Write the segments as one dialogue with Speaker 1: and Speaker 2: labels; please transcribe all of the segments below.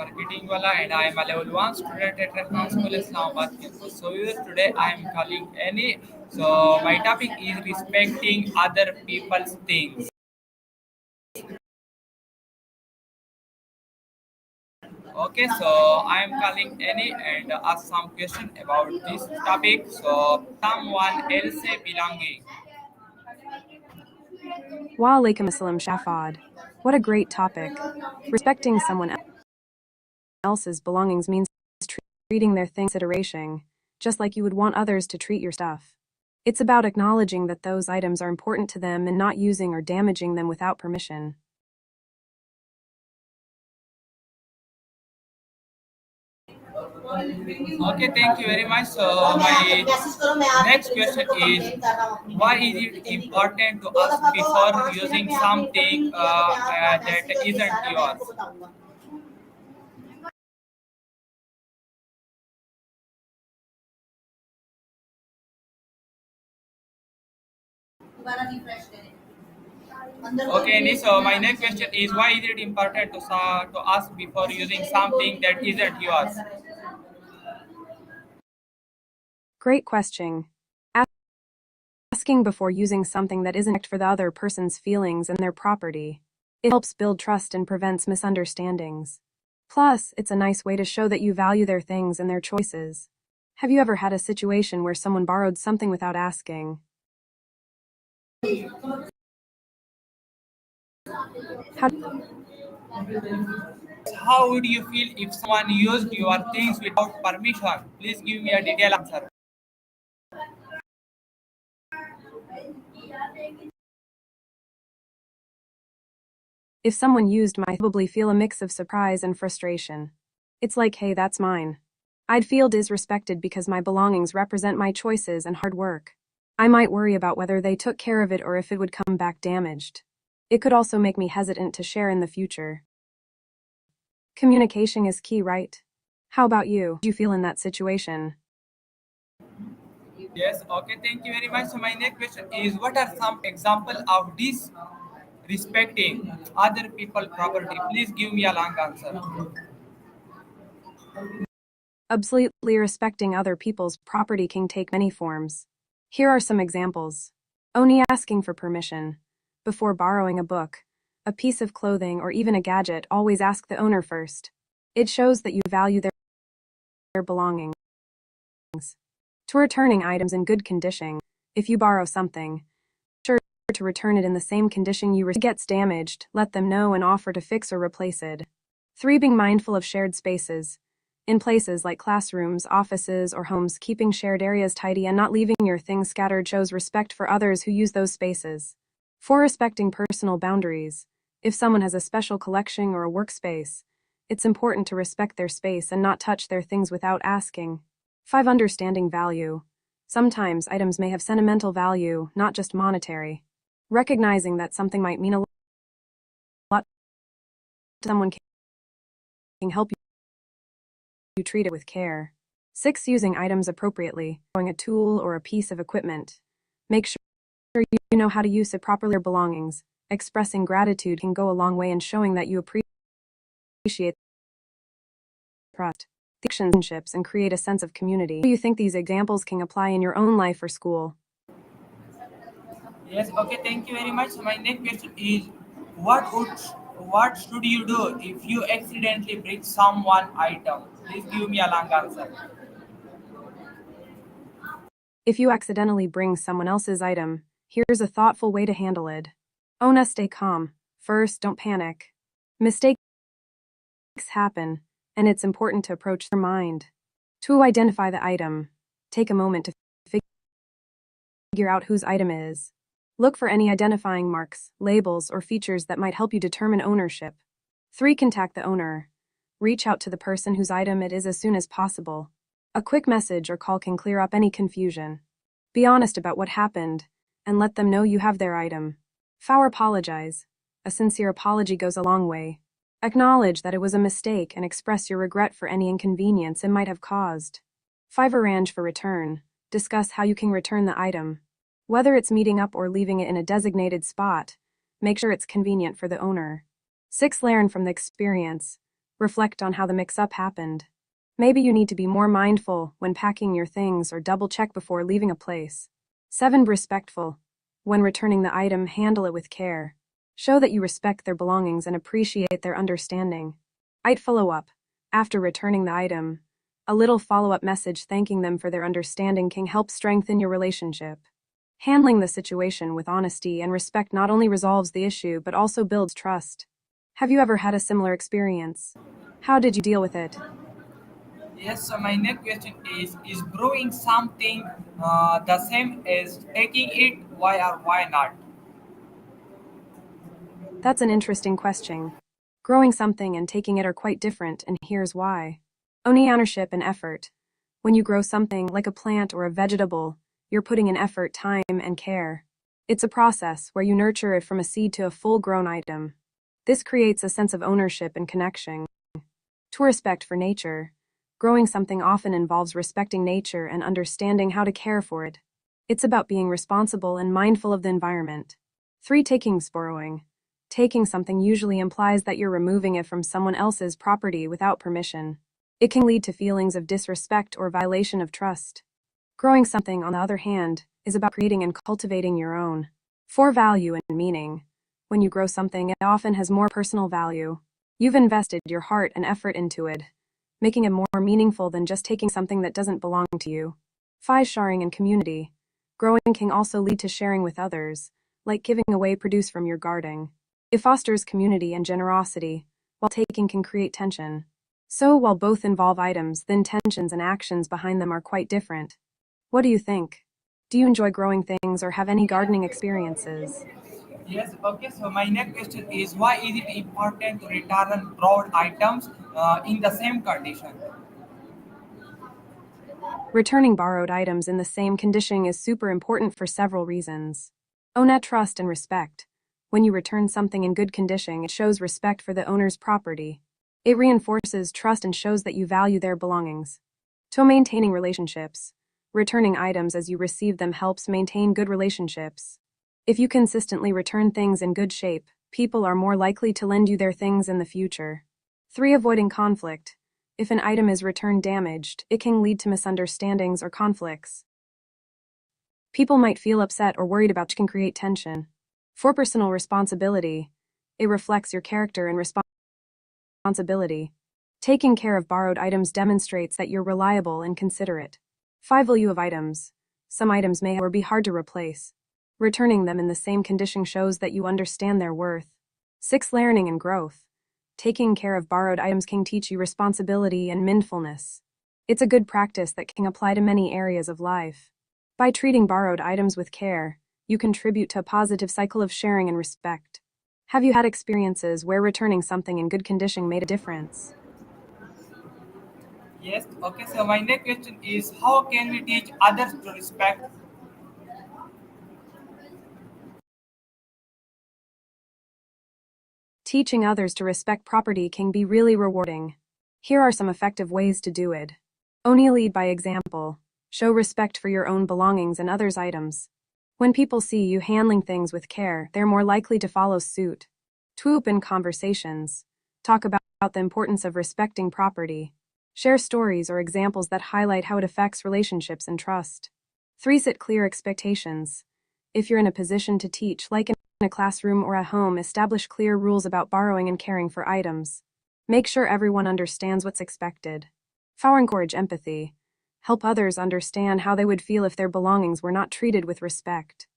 Speaker 1: marketing wala and I am a level 1 student at Restream School, Islamabad campus. So today I am calling Annie. So my topic is respecting other people's things. Okay, so I am calling Annie and ask some question about this topic. So someone else belonging.
Speaker 2: Walaikum assalam Shafad. What a great topic. Respecting someone else's belongings means treating their things with consideration, just like you would want others to treat your stuff. It's about acknowledging that those items are important to them and not using or damaging them without permission.
Speaker 1: Okay, thank you very much. So my next question is, why is it important to ask before using something that isn't yours? Okay, Annie, so my next question is, why is it important to ask before using something that isn't yours?
Speaker 2: Great question. Asking before using something that isn't for the other person's feelings and their property. It helps build trust and prevents misunderstandings. Plus, it's a nice way to show that you value their things and their choices. Have you ever had a situation where someone borrowed something without asking?
Speaker 1: How would you feel if someone used your things without permission? Please give me a detailed answer.
Speaker 2: If someone used my, I'd probably feel a mix of surprise and frustration. It's like, hey, that's mine. I'd feel disrespected because my belongings represent my choices and hard work. I might worry about whether they took care of it or if it would come back damaged. It could also make me hesitant to share in the future. Communication is key, right? How about you? Do you feel in that situation?
Speaker 1: Yes, okay, thank you very much. So my next question is, what are some examples of this respecting other people property? Please give me a long answer.
Speaker 2: Absolutely respecting other people's property can take many forms. Here are some examples. Only asking for permission. Before borrowing a book, a piece of clothing, or even a gadget, always ask the owner first. It shows that you value their belongings. To returning items in good condition. If you borrow something, sure to return it in the same condition you received. If it gets damaged, let them know and offer to fix or replace it. 3. Being mindful of shared spaces. In places like classrooms, offices, or homes, keeping shared areas tidy and not leaving your things scattered shows respect for others who use those spaces. 4. Respecting personal boundaries. If someone has a special collection or a workspace, it's important to respect their space and not touch their things without asking. 5. Understanding value. Sometimes items may have sentimental value, not just monetary. Recognizing that something might mean a lot to someone can help you treat it with care. 6. Using items appropriately. Borrowing a tool or a piece of equipment. Make sure you know how to use it properly. Your belongings. Expressing gratitude can go a long way in showing that you appreciate trust, relationships, and create a sense of community. Do you think these examples can apply in your own life or school?
Speaker 1: Yes, okay, thank you very much. So my next question is, what should you do if you accidentally break someone item? Please give me a long answer.
Speaker 2: If you accidentally bring someone else's item, here's a thoughtful way to handle it. Stay calm. First, don't panic. Mistakes happen, and it's important to approach their mind. To identify the item, take a moment to figure out whose item it is. Look for any identifying marks, labels, or features that might help you determine ownership. 3. Contact the owner. Reach out to the person whose item it is as soon as possible. A quick message or call can clear up any confusion. Be honest about what happened, and let them know you have their item. 4. Apologize. A sincere apology goes a long way. Acknowledge that it was a mistake and express your regret for any inconvenience it might have caused. 5. Arrange for return. Discuss how you can return the item. Whether it's meeting up or leaving it in a designated spot, make sure it's convenient for the owner. 6. Learn from the experience. Reflect on how the mix-up happened. Maybe you need to be more mindful when packing your things or double-check before leaving a place. 7. Respectful. When returning the item, handle it with care. Show that you respect their belongings and appreciate their understanding. 8. Follow up. After returning the item, a little follow-up message thanking them for their understanding can help strengthen your relationship. Handling the situation with honesty and respect not only resolves the issue but also builds trust. Have you ever had a similar experience? How did you deal with it?
Speaker 1: Yes, so my next question is brewing something the same as taking it? Why or why not?
Speaker 2: That's an interesting question. Growing something and taking it are quite different, and here's why. Owning ownership and effort. When you grow something like a plant or a vegetable, you're putting in effort, time, and care. It's a process where you nurture it from a seed to a full-grown item. This creates a sense of ownership and connection. To respect for nature. Growing something often involves respecting nature and understanding how to care for it. It's about being responsible and mindful of the environment. 3. Borrowing. Taking something usually implies that you're removing it from someone else's property without permission. It can lead to feelings of disrespect or violation of trust. Growing something, on the other hand, is about creating and cultivating your own. 4. Value and meaning. When you grow something, it often has more personal value. You've invested your heart and effort into it, making it more meaningful than just taking something that doesn't belong to you. 5. Sharing and community. Growing can also lead to sharing with others, like giving away produce from your garden. It fosters community and generosity, while taking can create tension. So while both involve items, the intentions and actions behind them are quite different. What do you think? Do you enjoy growing things or have any gardening experiences?
Speaker 1: Yes, okay. So my next question is why is it important to return broad items in the same condition?
Speaker 2: Returning borrowed items in the same condition is super important for several reasons. Own trust and respect. When you return something in good condition, it shows respect for the owner's property. It reinforces trust and shows that you value their belongings. To maintaining relationships. Returning items as you receive them helps maintain good relationships. If you consistently return things in good shape, people are more likely to lend you their things in the future. 3. Avoiding conflict. If an item is returned damaged, it can lead to misunderstandings or conflicts. People might feel upset or worried about, which can create tension. 4. Personal responsibility. It reflects your character and responsibility. Taking care of borrowed items demonstrates that you're reliable and considerate. 5. Value of items. Some items may or be hard to replace. Returning them in the same condition shows that you understand their worth. 6. Learning and growth. Taking care of borrowed items can teach you responsibility and mindfulness. It's a good practice that can apply to many areas of life. By treating borrowed items with care, you contribute to a positive cycle of sharing and respect. Have you had experiences where returning something in good condition made a difference?
Speaker 1: Yes, okay. So my next question is how can we teach others to respect?
Speaker 2: Teaching others to respect property can be really rewarding. Here are some effective ways to do it. Only lead by example. Show respect for your own belongings and others' items. When people see you handling things with care, they're more likely to follow suit. 2. Open conversations. Talk about the importance of respecting property. Share stories or examples that highlight how it affects relationships and trust. 3. Set clear expectations. If you're in a position to teach, like in a classroom or at home, establish clear rules about borrowing and caring for items. Make sure everyone understands what's expected. 4. Encourage empathy. Help others understand how they would feel if their belongings were not treated with respect.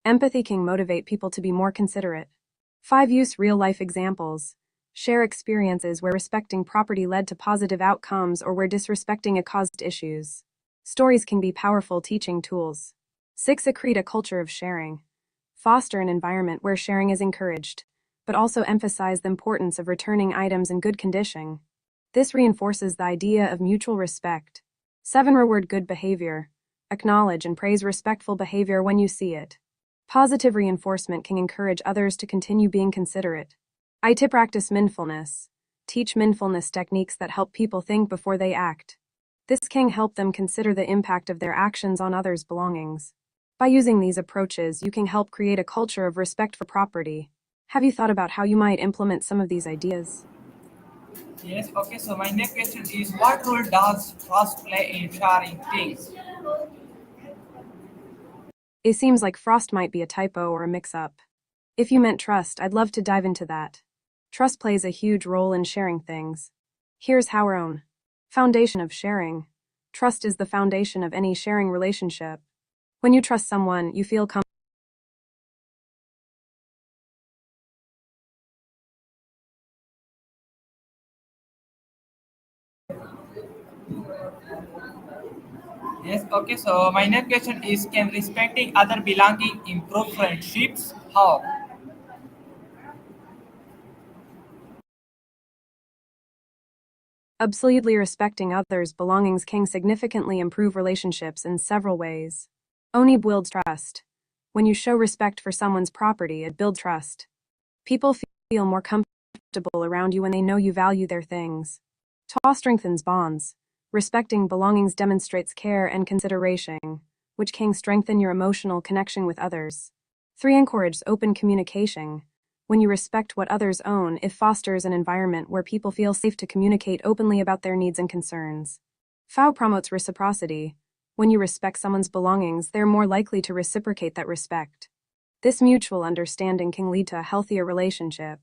Speaker 2: Empathy can motivate people to be more considerate. 5. Use real-life examples. Share experiences where respecting property led to positive outcomes or where disrespecting it caused issues. Stories can be powerful teaching tools. 6. Create a culture of sharing. Foster an environment where sharing is encouraged, but also emphasize the importance of returning items in good condition. This reinforces the idea of mutual respect. 7. Reward good behavior. Acknowledge and praise respectful behavior when you see it. Positive reinforcement can encourage others to continue being considerate. Practice mindfulness. Teach mindfulness techniques that help people think before they act. This can help them consider the impact of their actions on others' belongings. By using these approaches, you can help create a culture of respect for property. Have you thought about how you might implement some of these ideas?
Speaker 1: Yes, okay, so my next question is what role does trust play in sharing things?
Speaker 2: It seems like frost might be a typo or a mix-up. If you meant trust, I'd love to dive into that. Trust plays a huge role in sharing things. Here's how our own foundation of sharing. Trust is the foundation of any sharing relationship. When you trust someone, you feel comfortable.
Speaker 1: Yes, okay, so my next question is can respecting other belonging improve friendships? How?
Speaker 2: Absolutely respecting others' belongings can significantly improve relationships in several ways. Only builds trust. When you show respect for someone's property, it builds trust. People feel more comfortable around you when they know you value their things. Two strengthens bonds. Respecting belongings demonstrates care and consideration, which can strengthen your emotional connection with others. 3 encourages open communication. When you respect what others own, it fosters an environment where people feel safe to communicate openly about their needs and concerns. 5 promotes reciprocity. When you respect someone's belongings, they're more likely to reciprocate that respect. This mutual understanding can lead to a healthier relationship.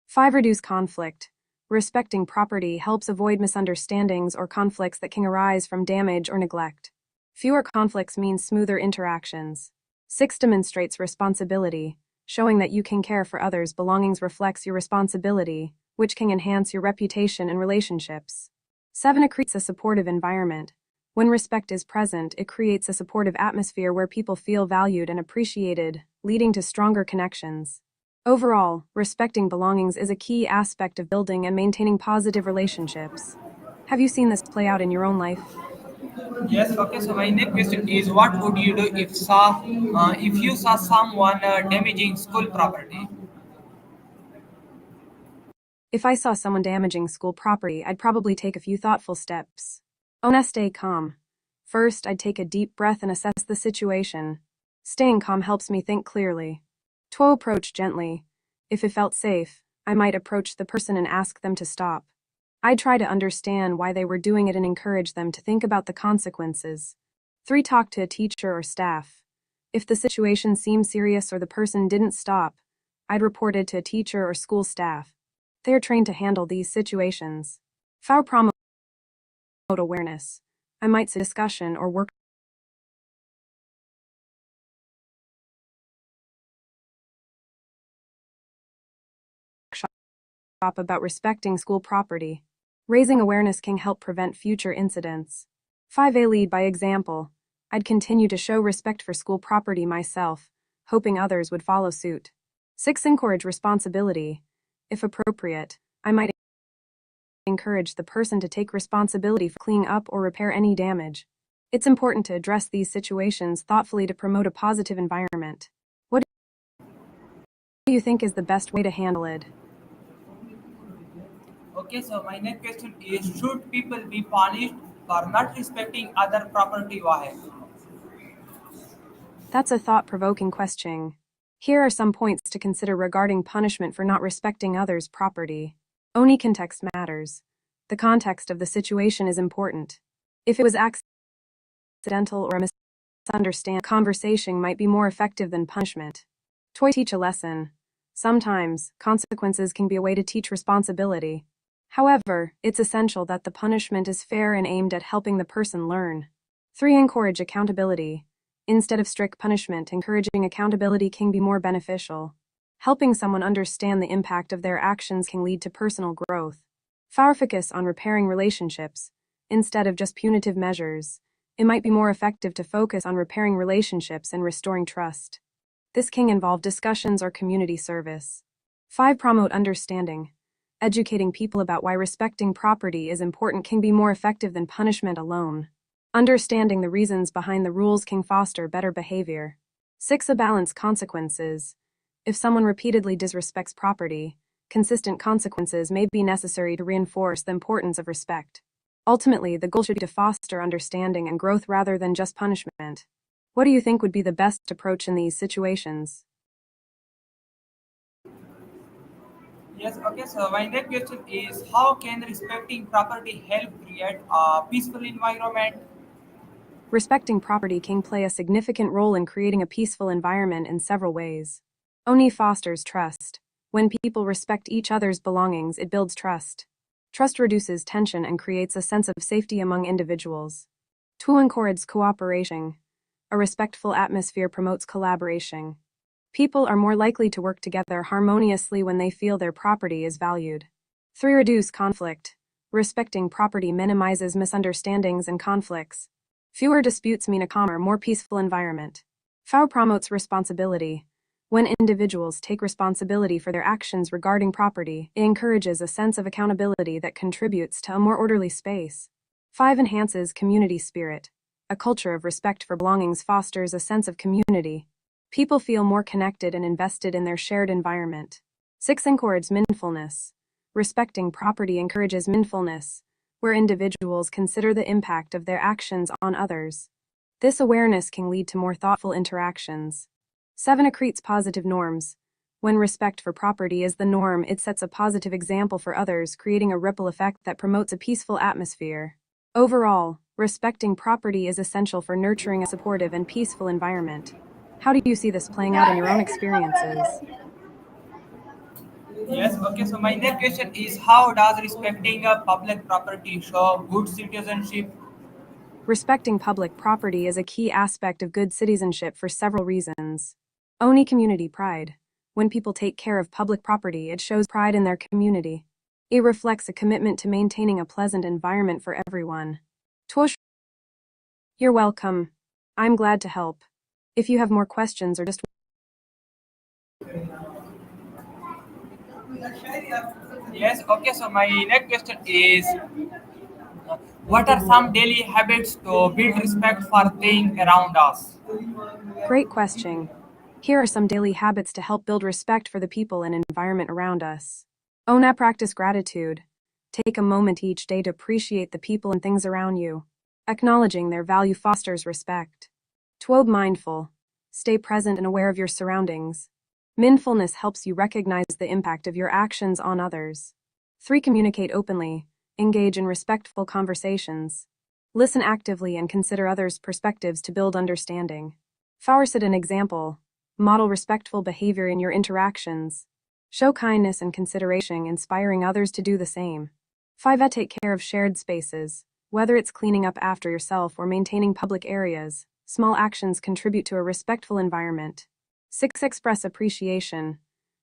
Speaker 2: 5 reduce conflict. Respecting property helps avoid misunderstandings or conflicts that can arise from damage or neglect. Fewer conflicts means smoother interactions. 6 demonstrates responsibility. Showing that you can care for others' belongings reflects your responsibility, which can enhance your reputation and relationships. 7 it creates a supportive environment. When respect is present, it creates a supportive atmosphere where people feel valued and appreciated, leading to stronger connections. Overall, respecting belongings is a key aspect of building and maintaining positive relationships. Have you seen this play out in your own life?
Speaker 1: Yes, okay, so my next question is what would you do if you saw someone damaging school property?
Speaker 2: If I saw someone damaging school property, I'd probably take a few thoughtful steps. Stay calm. First, I'd take a deep breath and assess the situation. Staying calm helps me think clearly. 2 approach gently. If it felt safe, I might approach the person and ask them to stop. I'd try to understand why they were doing it and encourage them to think about the consequences. 3 talk to a teacher or staff. If the situation seemed serious or the person didn't stop, I'd report it to a teacher or school staff. They are trained to handle these situations. 4 promote awareness. I might say discussion or workshop about respecting school property. Raising awareness can help prevent future incidents. 5a lead by example. I'd continue to show respect for school property myself, hoping others would follow suit. 6 encourage responsibility. If appropriate, I might encourage the person to take responsibility for cleaning up or repair any damage. It's important to address these situations thoughtfully to promote a positive environment. What do you think is the best way to handle it?
Speaker 1: Okay, so my next question is should people be punished for not respecting other property? Why?
Speaker 2: That's a thought-provoking question. Here are some points to consider regarding punishment for not respecting others' property. Only context matters. The context of the situation is important. If it was accidental or a misunderstanding, conversation might be more effective than punishment. Toy teach a lesson. Sometimes, consequences can be a way to teach responsibility. However, it's essential that the punishment is fair and aimed at helping the person learn. 3 encourage accountability. Instead of strict punishment, encouraging accountability can be more beneficial. Helping someone understand the impact of their actions can lead to personal growth. 4 focus on repairing relationships. Instead of just punitive measures, it might be more effective to focus on repairing relationships and restoring trust. This can involve discussions or community service. 5 promote understanding. Educating people about why respecting property is important can be more effective than punishment alone. Understanding the reasons behind the rules can foster better behavior. 6 balance consequences. If someone repeatedly disrespects property, consistent consequences may be necessary to reinforce the importance of respect. Ultimately, the goal should be to foster understanding and growth rather than just punishment. What do you think would be the best approach in these situations?
Speaker 1: Yes, okay. So my next question is how can respecting property help create a peaceful environment?
Speaker 2: Respecting property can play a significant role in creating a peaceful environment in several ways. Oni fosters trust. When people respect each other's belongings, it builds trust. Trust reduces tension and creates a sense of safety among individuals. To encourage cooperation. A respectful atmosphere promotes collaboration. People are more likely to work together harmoniously when they feel their property is valued. 3. Reduce conflict. Respecting property minimizes misunderstandings and conflicts. Fewer disputes mean a calmer, more peaceful environment. 4. Promotes responsibility. When individuals take responsibility for their actions regarding property, it encourages a sense of accountability that contributes to a more orderly space. 5. Enhances community spirit. A culture of respect for belongings fosters a sense of community. People feel more connected and invested in their shared environment. 6. Encourages mindfulness. Respecting property encourages mindfulness, where individuals consider the impact of their actions on others. This awareness can lead to more thoughtful interactions. 7. Accretes positive norms. When respect for property is the norm, it sets a positive example for others, creating a ripple effect that promotes a peaceful atmosphere. Overall, respecting property is essential for nurturing a supportive and peaceful environment. How do you see this playing out in your own experiences?
Speaker 1: Yes, okay. So my next question is how does respecting a public property show good citizenship?
Speaker 2: Respecting public property is a key aspect of good citizenship for several reasons. Oni community pride. When people take care of public property, it shows pride in their community. It reflects a commitment to maintaining a pleasant environment for everyone. Tuosh, you're welcome. I'm glad to help. If you have more questions or just
Speaker 1: Yes, okay. So my next question is what are some daily habits to build respect for things around us?
Speaker 2: great question. Here are some daily habits to help build respect for the people and environment around us. Ona practice gratitude. Take a moment each day to appreciate the people and things around you. Acknowledging their value fosters respect. Twob mindful. Stay present and aware of your surroundings. Mindfulness helps you recognize the impact of your actions on others. 3. Communicate openly. Engage in respectful conversations. Listen actively and consider others' perspectives to build understanding. 4. Set an example. Model respectful behavior in your interactions. Show kindness and consideration, inspiring others to do the same. 5. Take care of shared spaces. Whether it's cleaning up after yourself or maintaining public areas, small actions contribute to a respectful environment. 6. Express appreciation.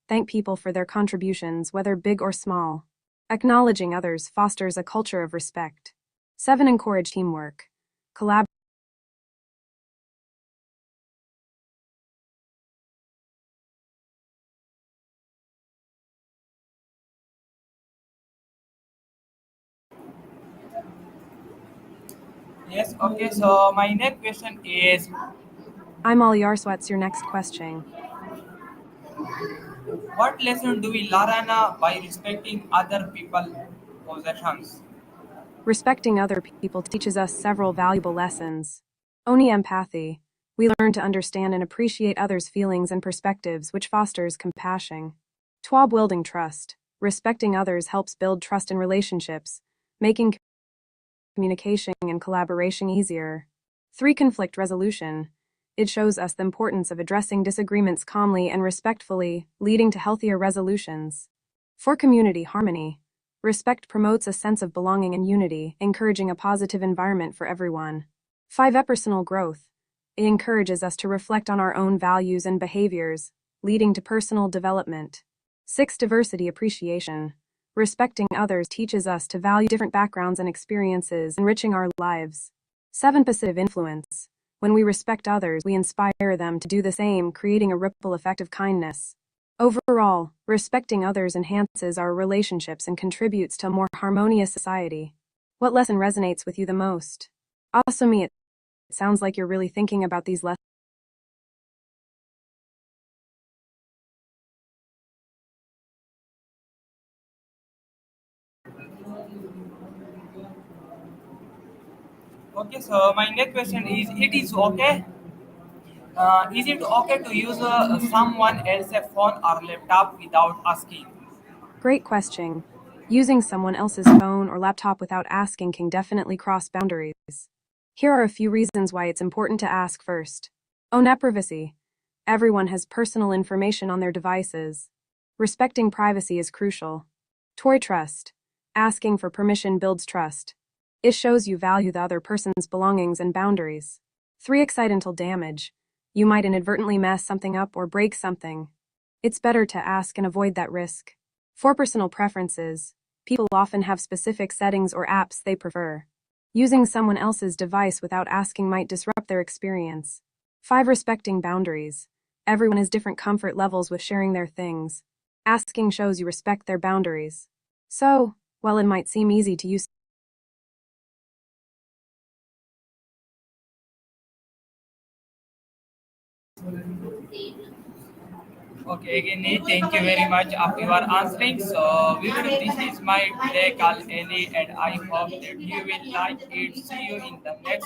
Speaker 2: Thank people for their contributions, whether big or small. Acknowledging others fosters a culture of respect. 7. Encourage teamwork. Collaborate.
Speaker 1: Yes, okay. So my next question is
Speaker 2: I'm all yours. What's your next question?
Speaker 1: what lesson do we learn by respecting other people's possessions?
Speaker 2: Respecting other people teaches us several valuable lessons. Oni empathy. We learn to understand and appreciate others' feelings and perspectives, which fosters compassion. Twa building trust. Respecting others helps build trust in relationships, making communication and collaboration easier. 3. Conflict resolution. It shows us the importance of addressing disagreements calmly and respectfully, leading to healthier resolutions. 4. Community harmony. Respect promotes a sense of belonging and unity, encouraging a positive environment for everyone. 5. Personal growth. It encourages us to reflect on our own values and behaviors, leading to personal development. 6. Diversity appreciation. Respecting others teaches us to value different backgrounds and experiences, enriching our lives. 7. Positive influence. When we respect others, we inspire them to do the same, creating a ripple effect of kindness. Overall, respecting others enhances our relationships and contributes to a more harmonious society. What lesson resonates with you the most? Also, me, it sounds like you're really thinking about these lessons.
Speaker 1: Okay, so my next question is it is okay? Is it okay to use someone else's phone or laptop without asking?
Speaker 2: Great question. Using someone else's phone or laptop without asking can definitely cross boundaries. Here are a few reasons why it's important to ask first. Own privacy. Everyone has personal information on their devices. Respecting privacy is crucial. Toy trust. Asking for permission builds trust. It shows you value the other person's belongings and boundaries. 3. Accidental damage. You might inadvertently mess something up or break something. It's better to ask and avoid that risk. 4. Personal preferences. People often have specific settings or apps they prefer. Using someone else's device without asking might disrupt their experience. 5. Respecting boundaries. Everyone has different comfort levels with sharing their things. Asking shows you respect their boundaries. So, while it might seem easy to use
Speaker 1: Okay, again, thank you very much of your answering. So, this is my today Kaal Annie, and I hope that you will like it. See you in the next.